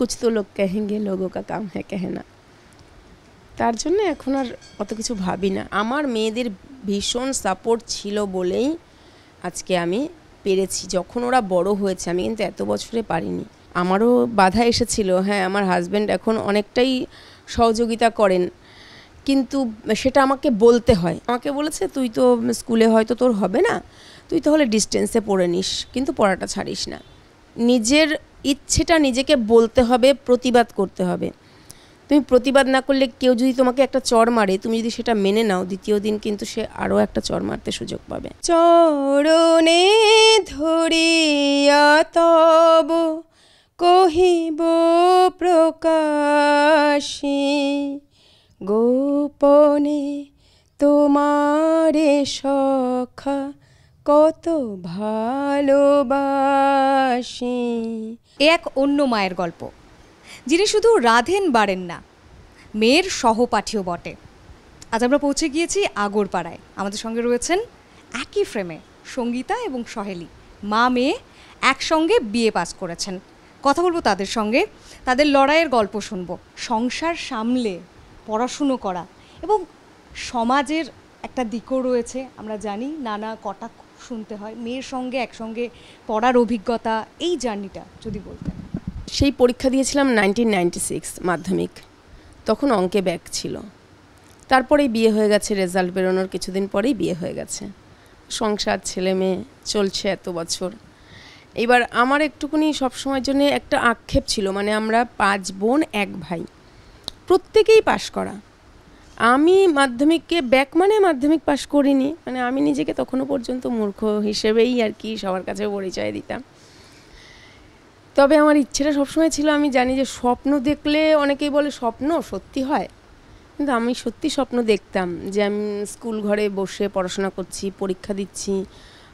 कुछ तो लोग कहेंगे लोगों का काम है कहना। তার জন্য এখন আর অত কিছু ভাবি না। আমার মেয়েদের ভীষণ সাপোর্ট ছিল বলেই আজকে আমি পেরেছি। যখন ওরা বড় হয়েছে আমি কিন্তু এত বছরে পারিনি। আমারও বাধা এসেছিল, হ্যাঁ আমার হাজব্যান্ড এখন অনেকটাই সহযোগিতা করেন, কিন্তু সেটা আমাকে বলতে হয়। আমাকে বলেছে তুই তো স্কুলে হয়তো তোর হবে না, তুই তাহলে ডিস্টেন্সে পড়ে নিস, কিন্তু পড়াটা ছাড়িস না। নিজের ইচ্ছেটা নিজেকে বলতে হবে, প্রতিবাদ করতে হবে। তুমি প্রতিবাদ না করলে কেউ যদি তোমাকে একটা চড় মারে, তুমি যদি সেটা মেনে নাও, দ্বিতীয় দিন কিন্তু সে আরও একটা চড় মারতে সুযোগ পাবে। চরণে ধরিয়া তব কহিব প্রকাশে, গোপনে তোমারে সখা কত ভালোবাসি। এক অন্য মায়ের গল্প, যিনি শুধু রাঁধেন বাড়েন না, মেয়ের সহপাঠীও বটে। আজ আমরা পৌঁছে গিয়েছি আগরপাড়ায়। আমাদের সঙ্গে রয়েছেন একই ফ্রেমে সঙ্গীতা এবং সহেলি, মা মেয়ে একসঙ্গে বিএ পাস করেছেন। কথা বলবো তাদের সঙ্গে, তাদের লড়াইয়ের গল্প শুনবো। সংসার সামলে পড়াশুনো করা এবং সমাজের একটা দিকও রয়েছে, আমরা জানি নানা কটাক্ষ শুনতে হয়। মেয়ের সঙ্গে একসঙ্গে পড়ার অভিজ্ঞতা, এই জার্নিটা যদি বলতেন। সেই পরীক্ষা দিয়েছিলাম 1996 মাধ্যমিক, তখন অঙ্কে ব্যাক ছিল। তারপরেই বিয়ে হয়ে গেছে, রেজাল্ট বেরোনোর কিছুদিন পরেই বিয়ে হয়ে গেছে। সংসার, ছেলে মেয়ে চলছে এত বছর। এবার আমার একটুখানি সবসময়ের জন্য একটা আক্ষেপ ছিল, মানে আমরা 5 বোন 1 ভাই, প্রত্যেকেই পাশ করা। আমি মাধ্যমিককে ব্যাক মানে মাধ্যমিক পাশ করিনি, মানে আমি নিজেকে তখনও পর্যন্ত মূর্খ হিসেবেই আর কি সবার কাছে পরিচয় দিতাম। তবে আমার ইচ্ছেটা সবসময় ছিল, আমি জানি যে স্বপ্ন দেখলে, অনেকেই বলে স্বপ্ন সত্যি হয়, কিন্তু আমি সত্যি স্বপ্ন দেখতাম যে আমি স্কুল ঘরে বসে পড়াশোনা করছি, পরীক্ষা দিচ্ছি।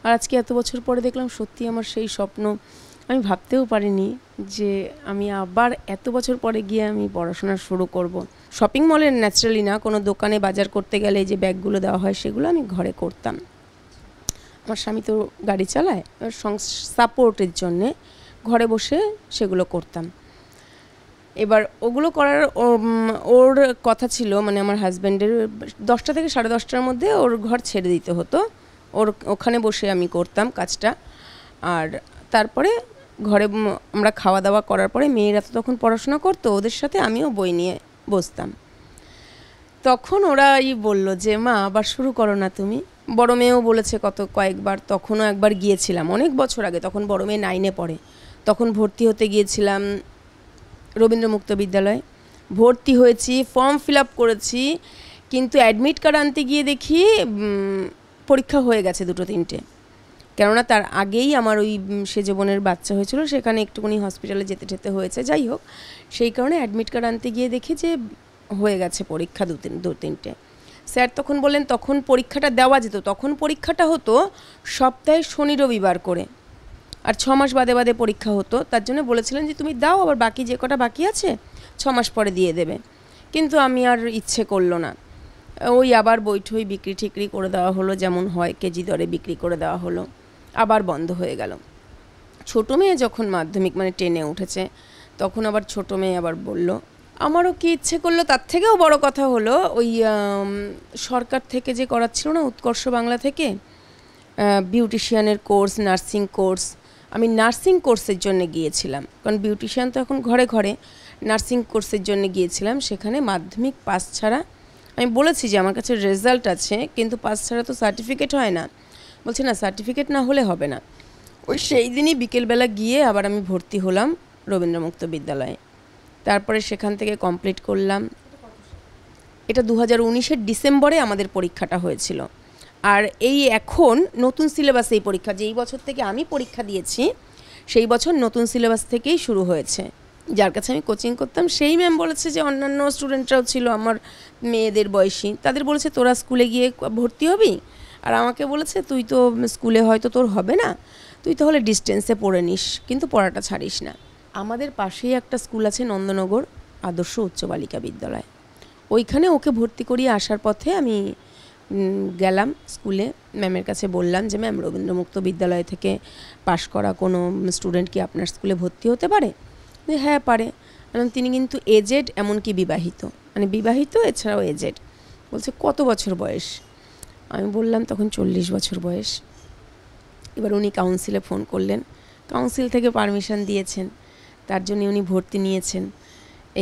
আর আজকে এত বছর পরে দেখলাম সত্যি আমার সেই স্বপ্ন। আমি ভাবতেও পারিনি যে আমি আবার এত বছর পরে গিয়ে আমি পড়াশোনা শুরু করব। শপিং মলের ন্যাচারালি না, কোনো দোকানে বাজার করতে গেলে যে ব্যাগগুলো দেওয়া হয় সেগুলো আমি ঘরে করতাম। আমার স্বামী তো গাড়ি চালায়, সাপোর্টের জন্যে ঘরে বসে সেগুলো করতাম। এবার ওগুলো করার ওর কথা ছিল, মানে আমার হাজব্যান্ডের 10টা থেকে 10:30টার মধ্যে ওর ঘর ছেড়ে দিতে হতো, ওখানে বসে আমি করতাম কাজটা। আর তারপরে ঘরে আমরা খাওয়া দাওয়া করার পরে মেয়েরা তো তখন পড়াশোনা করতো, ওদের সাথে আমিও বই নিয়ে বসতাম। তখন ওরাই বলল যে মা আবার শুরু করো না তুমি। বড় মেয়েও বলেছে কয়েকবার, তখনও একবার গিয়েছিলাম অনেক বছর আগে, তখন বড় মেয়ে 9-এ পড়ে। তখন ভর্তি হতে গিয়েছিলাম রবীন্দ্র মুক্ত বিদ্যালয়, ভর্তি হয়েছি, ফর্ম ফিল আপ করেছি, কিন্তু অ্যাডমিট কার্ড আনতে গিয়ে দেখি পরীক্ষা হয়ে গেছে 2-3টে। কেননা তার আগেই আমার ওই সেজ বোনের বাচ্চা হয়েছিল, সেখানে একটুখানি হসপিটালে যেতে হয়েছে। যাই হোক, সেই কারণে অ্যাডমিট কার্ড আনতে গিয়ে দেখি যে হয়ে গেছে পরীক্ষা 2-3টে। স্যার তখন বললেন তখন পরীক্ষাটা দেওয়া যেত, তখন পরীক্ষাটা হতো সপ্তাহে শনি রবিবার করে, আর 6 মাস বাদে বাদে পরীক্ষা হতো। তার জন্য বলেছিলেন যে তুমি দাও, আবার বাকি যে কটা বাকি আছে 6 মাস পরে দিয়ে দেবে। কিন্তু আমি আর ইচ্ছে করলো না, ওই আবার বইঠই বিক্রি ঠিকরি করে দেওয়া হলো, যেমন হয় কেজি দরে বিক্রি করে দেওয়া হলো, আবার বন্ধ হয়ে গেল। ছোটো মেয়ে যখন মাধ্যমিক মানে 10-এ উঠেছে, তখন আবার ছোটো মেয়ে আবার বলল, আমারও কি ইচ্ছে করলো। তার থেকেও বড় কথা হলো ওই সরকার থেকে যে করাচ্ছিল না, উৎকর্ষ বাংলা থেকে বিউটিশিয়ানের কোর্স, নার্সিং কোর্স, আমি নার্সিং কোর্সের জন্য গিয়েছিলাম, কারণ বিউটিশিয়ান তো এখন ঘরে ঘরে। নার্সিং কোর্সের জন্য গিয়েছিলাম, সেখানে মাধ্যমিক পাস ছাড়া, আমি বলেছি যে আমার কাছে রেজাল্ট আছে, কিন্তু পাস ছাড়া তো সার্টিফিকেট হয় না। বলছে না, সার্টিফিকেট না হলে হবে না। ওই সেই দিনই বিকেলবেলা গিয়ে আবার আমি ভর্তি হলাম রবীন্দ্র মুক্ত বিদ্যালয়ে। তারপরে সেখান থেকে কমপ্লিট করলাম। এটা 2019-এর ডিসেম্বরে আমাদের পরীক্ষাটা হয়েছিল। আর এই এখন নতুন সিলেবাসে এই পরীক্ষা, যেই বছর থেকে আমি পরীক্ষা দিয়েছি সেই বছর নতুন সিলেবাস থেকেই শুরু হয়েছে। যার কাছে আমি কোচিং করতাম সেই ম্যাম বলেছে যে অন্যান্য স্টুডেন্টরাও ছিল আমার মেয়েদের বয়সী, তাদের বলেছে তোরা স্কুলে গিয়ে ভর্তি হবি, আর আমাকে বলেছে তুই তো স্কুলে হয়তো তোর হবে না, তুই তাহলে ডিস্টেন্সে পড়ে নিস, কিন্তু পড়াটা ছাড়িস না। আমাদের পাশেই একটা স্কুল আছে নন্দনগর আদর্শ উচ্চ বালিকা বিদ্যালয়, ওইখানে ওকে ভর্তি করিয়ে আসার পথে আমি গেলাম স্কুলে, ম্যামের কাছে বললাম যে ম্যাম রবীন্দ্র মুক্ত বিদ্যালয় থেকে পাশ করা কোনো স্টুডেন্ট কি আপনার স্কুলে ভর্তি হতে পারে? হ্যাঁ পারে। কারণ তিনি কিন্তু এজেড, এমনকি বিবাহিত, মানে বিবাহিত এছাড়াও এজেড। বলছে কত বছর বয়স? আমি বললাম তখন 40 বছর বয়স। এবার উনি কাউন্সিলে ফোন করলেন, কাউন্সিল থেকে পারমিশন দিয়েছেন, তার জন্য উনি ভর্তি নিয়েছেন।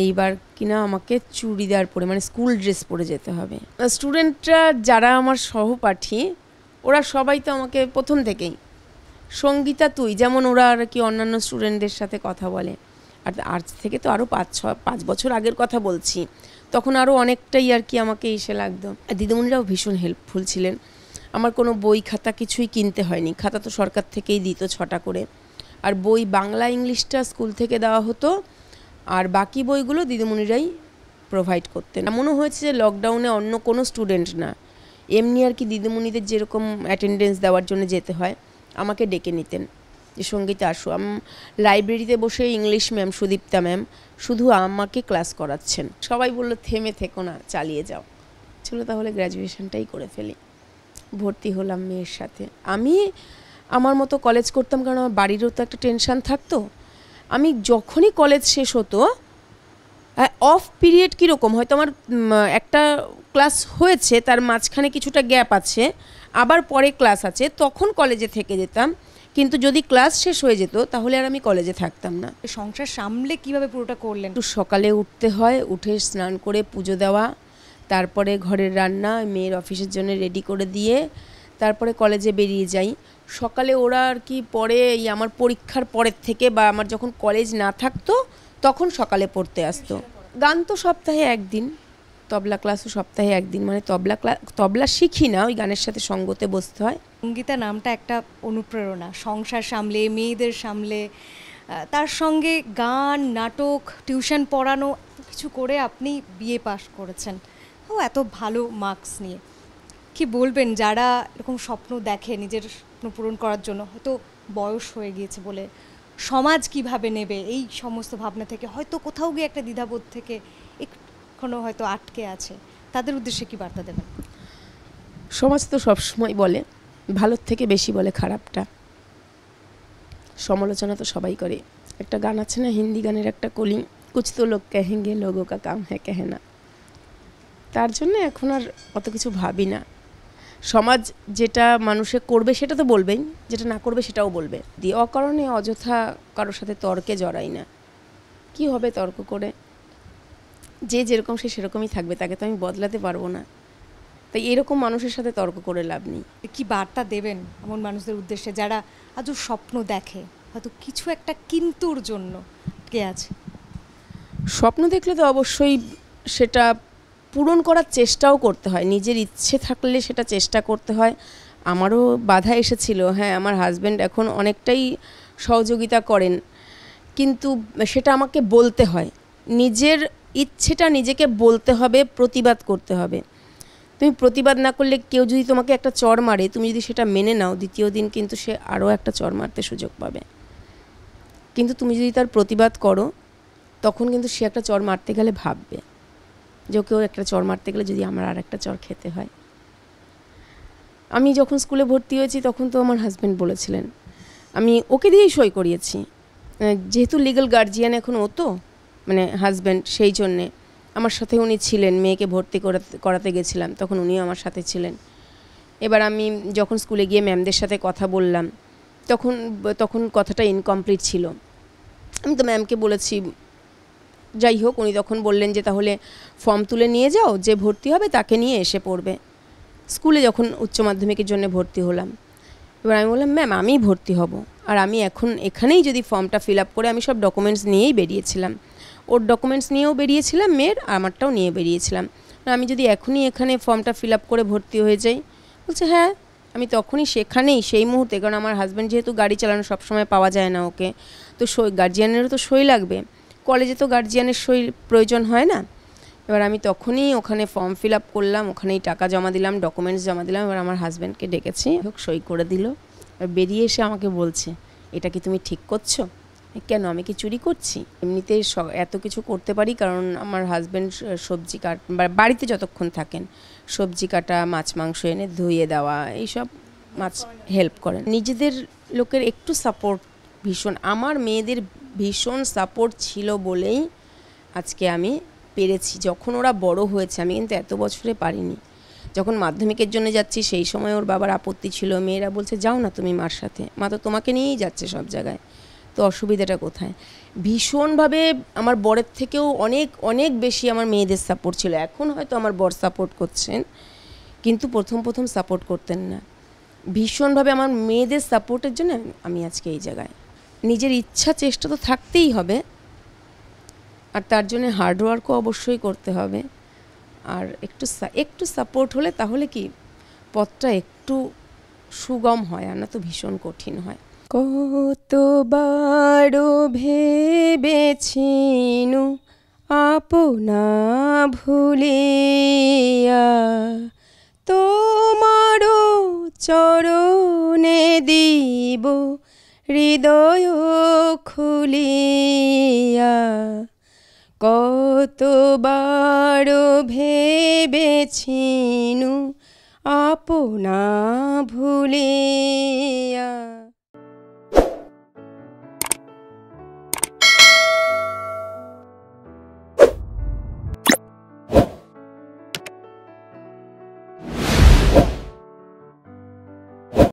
এইবার কিনা আমাকে চুড়িদার পরে, মানে স্কুল ড্রেস পরে যেতে হবে। স্টুডেন্টরা যারা আমার সহপাঠী, ওরা সবাই তো আমাকে প্রথম থেকেই সঙ্গীতা তুই, যেমন ওরা আর কি অন্যান্য স্টুডেন্টদের সাথে কথা বলে। আর আজ থেকে তো আরও 5 বছর আগের কথা বলছি, তখন আরও অনেকটাই আর কি আমাকে এসে লাগতো। আর দিদিমণিরাও ভীষণ হেল্পফুল ছিলেন। আমার কোনো বই খাতা কিছুই কিনতে হয়নি, খাতা তো সরকার থেকেই দিত 6টা করে। আর বই বাংলা ইংলিশটা স্কুল থেকে দেওয়া হতো, আর বাকি বইগুলো দিদিমণিরাই প্রোভাইড করতেন। এমনও হয়েছে যে লকডাউনে অন্য কোনো স্টুডেন্ট না, এমনি আর কি দিদিমণিদের যেরকম অ্যাটেন্ডেন্স দেওয়ার জন্য যেতে হয়, আমাকে ডেকে নিতেন যে সঙ্গীতা আসো। লাইব্রেরিতে বসে ইংলিশ ম্যাম, সুদীপ্তা ম্যাম শুধু আমাকে ক্লাস করাচ্ছেন। সবাই বললো থেমে থেকো না, চালিয়ে যাও। ছিল তাহলে গ্র্যাজুয়েশনটাই করে ফেলি। ভর্তি হলাম মেয়ের সাথে। আমি আমার মতো কলেজ করতাম, কারণ আমার বাড়িরও তো একটা টেনশান থাকতো। আমি যখনই কলেজ শেষ হতো, অফ পিরিয়ড কীরকম, হয়তো আমার একটা ক্লাস হয়েছে, তার মাঝখানে কিছুটা গ্যাপ আছে, আবার পরে ক্লাস আছে, তখন কলেজে থেকে যেতাম। কিন্তু যদি ক্লাস শেষ হয়ে যেত তাহলে আর আমি কলেজে থাকতাম না। সংসার সামলে কিভাবে পুরোটা করলেন? একটু সকালে উঠতে হয়, উঠে স্নান করে পুজো দেওয়া, তারপরে ঘরের রান্না, মেয়ের অফিসের জন্য রেডি করে দিয়ে তারপরে কলেজে বেরিয়ে যাই। সকালে ওরা আর কি পরে এই আমার পরীক্ষার পরের থেকে বা আমার যখন কলেজ না থাকতো তখন সকালে পড়তে আসতো। গান তো সপ্তাহে একদিন, তবলা ক্লাসও সপ্তাহে একদিন, মানে তবলা শিখি না, ওই গানের সাথে সঙ্গতে বসতে হয়। সঙ্গীতা নামটা একটা অনুপ্রেরণা, সংসার সামলে, মেয়েদের সামলে, তার সঙ্গে গান, নাটক, টিউশন পড়ানো, কিছু করে আপনি বিএ পাশ করেছেন, ও এত ভালো মার্কস নিয়ে। কি বলবেন যারা এরকম স্বপ্ন দেখে নিজের স্বপ্ন পূরণ করার জন্য, হয়তো বয়স হয়ে গিয়েছে বলে, সমাজ কিভাবে নেবে এই সমস্ত ভাবনা থেকে, হয়তো কোথাও গিয়ে একটা দ্বিধাবোধ থেকে এখনো হয়তো আটকে আছে, তাদের উদ্দেশ্যে কি বার্তা দেবেন? সমাজ তো সবসময় বলে, ভালোর থেকে বেশি বলে খারাপটা। সমালোচনা তো সবাই করে। একটা গান আছে না, হিন্দি গানের একটা কলি, কুছ তো লোক কহেঙ্গে লোগো কা কাম হ্যাঁ কেহেনা। তার জন্য এখন আর অত কিছু ভাবি না। সমাজ যেটা মানুষে করবে সেটা তো বলবেই, যেটা না করবে সেটাও বলবে। দিয়ে অকারণে অযথা কারোর সাথে তর্কে জড়াই না। কি হবে তর্ক করে? যে যেরকম সে সেরকমই থাকবে, তাকে তো আমি বদলাতে পারবো না। তাই এরকম মানুষের সাথে তর্ক করে লাভ নেই। কি বার্তা দেবেন এমন মানুষদের উদ্দেশ্যে যারা আজও স্বপ্ন দেখে, হয়তো কিছু একটা কিন্তুর জন্য কে আছে? স্বপ্ন দেখলে তো অবশ্যই সেটা পূরণ করার চেষ্টাও করতে হয়, নিজের ইচ্ছে থাকলে সেটা চেষ্টা করতে হয়। আমারও বাধা এসেছিল, হ্যাঁ, আমার হাজব্যান্ড এখন অনেকটাই সহযোগিতা করেন, কিন্তু সেটা আমাকে বলতে হয়। নিজের ইচ্ছেটা নিজেকে বলতে হবে, প্রতিবাদ করতে হবে। তুমি প্রতিবাদ না করলে, কেউ যদি তোমাকে একটা চড় মারে, তুমি যদি সেটা মেনে নাও, দ্বিতীয় দিন কিন্তু সে আরও একটা চড় মারতে সুযোগ পাবে। কিন্তু তুমি যদি তার প্রতিবাদ করো, তখন কিন্তু সে একটা চড় মারতে গেলে ভাববে যে কেউ একটা চড় মারতে গেলে যদি আমার আর একটা চড় খেতে হয়। আমি যখন স্কুলে ভর্তি হয়েছি তখন তো আমার হাজব্যান্ড বলেছিলেন, আমি ওকে দিয়েই সই করিয়েছি, যেহেতু লিগ্যাল গার্জিয়ান এখন ও তো, মানে হাজব্যান্ড, সেই জন্যে আমার সাথে উনি ছিলেন। মেয়েকে ভর্তি করাতে গেছিলাম, তখন উনিও আমার সাথে ছিলেন। এবার আমি যখন স্কুলে গিয়ে ম্যামদের সাথে কথা বললাম, তখন কথাটা ইনকমপ্লিট ছিল। আমি তো ম্যামকে বলেছি, যাই হোক, উনি তখন বললেন যে তাহলে ফর্ম তুলে নিয়ে যাও, যে ভর্তি হবে তাকে নিয়ে এসে পড়বে। স্কুলে যখন উচ্চ মাধ্যমিকের জন্য ভর্তি হলাম, এবার আমি বললাম, ম্যাম আমিই ভর্তি হব, আর আমি এখন এখানেই যদি ফর্মটা ফিল আপ করে, আমি সব ডকুমেন্টস নিয়েই বেরিয়েছিলাম, ওর ডকুমেন্টস নিয়েও বেরিয়েছিলাম মেয়ের, আমারটাও নিয়ে বেরিয়েছিলাম, আমি যদি এখনই এখানে ফর্মটা ফিল আপ করে ভর্তি হয়ে যাই। বলছে হ্যাঁ, আমি তখনই সেখানেই সেই মুহূর্তে, কারণ আমার হাজব্যান্ড যেহেতু গাড়ি চালানো সবসময় পাওয়া যায় না ওকে, তো গার্জিয়ানেরও তো সই লাগবে, কলেজে তো গার্জিয়ানের সই প্রয়োজন হয় না। এবার আমি তখনই ওখানে ফর্ম ফিল আপ করলাম, ওখানেই টাকা জমা দিলাম, ডকুমেন্টস জমা দিলাম। এবার আমার হাজব্যান্ডকে ডেকেছি, হোক সই করে দিল। বেরিয়ে এসে আমাকে বলছে, এটা কি তুমি ঠিক করছো? কেন, আমি কি চুরি করছি? এমনিতে এত কিছু করতে পারি, কারণ আমার হাজব্যান্ড সবজি বাড়িতে যতক্ষণ থাকেন সবজি কাটা, মাছ মাংস এনে ধুয়ে দেওয়া, এইসব মাছ হেল্প করেন। নিজেদের লোকের একটু সাপোর্ট ভীষণ, আমার মেয়েদের ভীষণ সাপোর্ট ছিল বলেই আজকে আমি পেরেছি। যখন ওরা বড় হয়েছে, আমি কিন্তু এত বছরে পারিনি। যখন মাধ্যমিকের জন্য যাচ্ছি সেই সময় ওর বাবার আপত্তি ছিল, মেয়েরা বলছে যাও না তুমি মার সাথে, মা তো তোমাকে নিয়েই যাচ্ছে সব জায়গায়, তো অসুবিধাটা কোথায়। ভীষণভাবে আমার বরের থেকেও অনেক অনেক বেশি আমার মেয়েদের সাপোর্ট ছিল। এখন হয়তো আমার বর সাপোর্ট করছেন, কিন্তু প্রথম প্রথম সাপোর্ট করতেন না। ভীষণভাবে আমার মেয়েদের সাপোর্টের জন্য আমি আজকে এই জায়গায়। নিজের ইচ্ছা চেষ্টা তো থাকতেই হবে, আর তার জন্য হার্ডওয়ার্কও অবশ্যই করতে হবে। আর একটু সাপোর্ট হলে তাহলে কি পথটা একটু সুগম হয়, আর না তো ভীষণ কঠিন হয়। কতবারও ভেবেছিনু আপনা ভুলিয়া, তোমারও চরণে দিব হৃদয় খুলিয়া। কতবারও ভেবেছিনু আপনা ভুলিয়া।